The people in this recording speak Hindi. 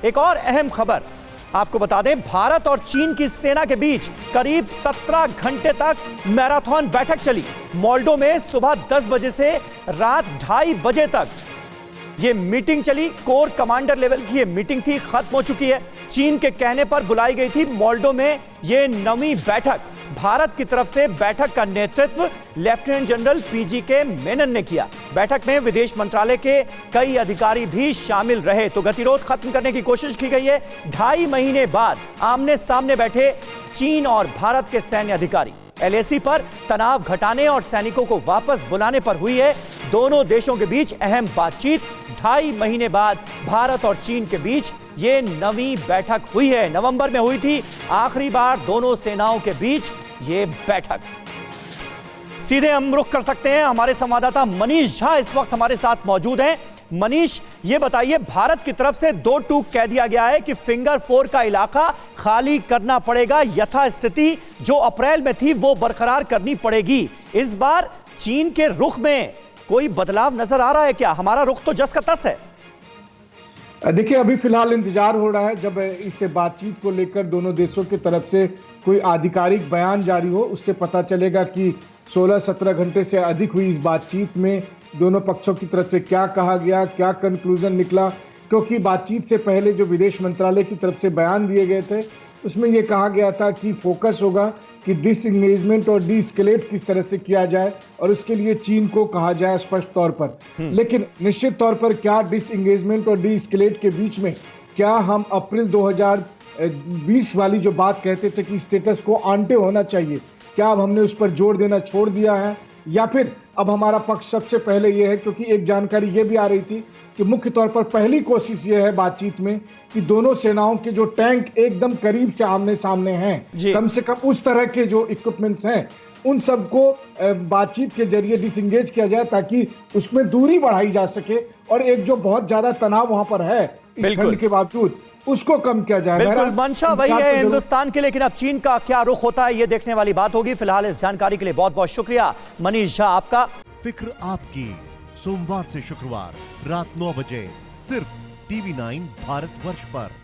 एक और अहम खबर आपको बता दें, भारत और चीन की सेना के बीच करीब 17 घंटे तक मैराथन बैठक चली। मोल्डो में सुबह 10 बजे से रात 2:30 बजे तक यह मीटिंग चली। कोर कमांडर लेवल की यह मीटिंग थी, खत्म हो चुकी है। चीन के कहने पर बुलाई गई थी मोल्डो में यह 9वीं बैठक। भारत की तरफ से बैठक का नेतृत्व लेफ्टिनेंट जनरल पीजीके मेनन ने किया। बैठक में विदेश मंत्रालय के कई अधिकारी भी शामिल रहे। तो गतिरोध खत्म करने की कोशिश की गई है। 2.5 महीने बाद आमने सामने बैठे चीन और भारत के सैन्य अधिकारी। एलएसी पर तनाव घटाने और सैनिकों को वापस बुलाने पर हुई है दोनों देशों के बीच अहम बातचीत। 2.5 महीने बाद भारत और चीन के बीच ये 9वीं बैठक हुई है। नवंबर में हुई थी आखिरी बार दोनों सेनाओं के बीच ये बैठक। सीधे हम रुख कर सकते हैं, हमारे संवाददाता मनीष झा इस वक्त हमारे साथ मौजूद हैं। मनीष, ये बताइए, भारत की तरफ से 2 टूक कह दिया गया है कि फिंगर 4 का इलाका खाली करना पड़ेगा, यथास्थिति जो अप्रैल में थी वो बरकरार करनी पड़ेगी। इस बार चीन के रुख में कोई बदलाव नजर आ रहा है क्या? हमारा रुख तो जस का तस है। देखिए, अभी फिलहाल इंतजार हो रहा है जब इस बातचीत को लेकर दोनों देशों की तरफ से कोई आधिकारिक बयान जारी हो, उससे पता चलेगा कि 16-17 घंटे से अधिक हुई इस बातचीत में दोनों पक्षों की तरफ से क्या कहा गया, क्या कंक्लूजन निकला। क्योंकि बातचीत से पहले जो विदेश मंत्रालय की तरफ से बयान दिए गए थे उसमें यह कहा गया था कि फोकस होगा कि डिसएंगेजमेंट और डीएस्केलेट किस तरह से किया जाए और उसके लिए चीन को कहा जाए स्पष्ट तौर पर। लेकिन निश्चित तौर पर क्या डिसएंगेजमेंट और डीएस्केलेट के बीच में क्या हम अप्रैल 2020 वाली जो बात कहते थे कि स्टेटस को आंटे होना चाहिए, क्या अब हमने उस पर जोर देना छोड़ दिया है, या फिर अब हमारा पक्ष सबसे पहले यह है, क्योंकि एक जानकारी यह भी आ रही थी कि मुख्य तौर पर पहली कोशिश यह है बातचीत में कि दोनों सेनाओं के जो टैंक एकदम करीब से आमने सामने हैं, कम से कम उस तरह के जो इक्विपमेंट्स हैं उन सबको बातचीत के जरिए डिसएंगेज किया जाए ताकि उसमें दूरी बढ़ाई जा सके और एक जो बहुत ज्यादा तनाव वहां पर है इस ठंड के बावजूद उसको कम किया जाए। बिल्कुल, मंशा वही है हिंदुस्तान के, लेकिन अब चीन का क्या रुख होता है ये देखने वाली बात होगी। फिलहाल इस जानकारी के लिए बहुत बहुत शुक्रिया मनीष झा आपका। फिक्र आपकी, सोमवार से शुक्रवार रात 9 बजे सिर्फ TV9 भारतवर्ष पर।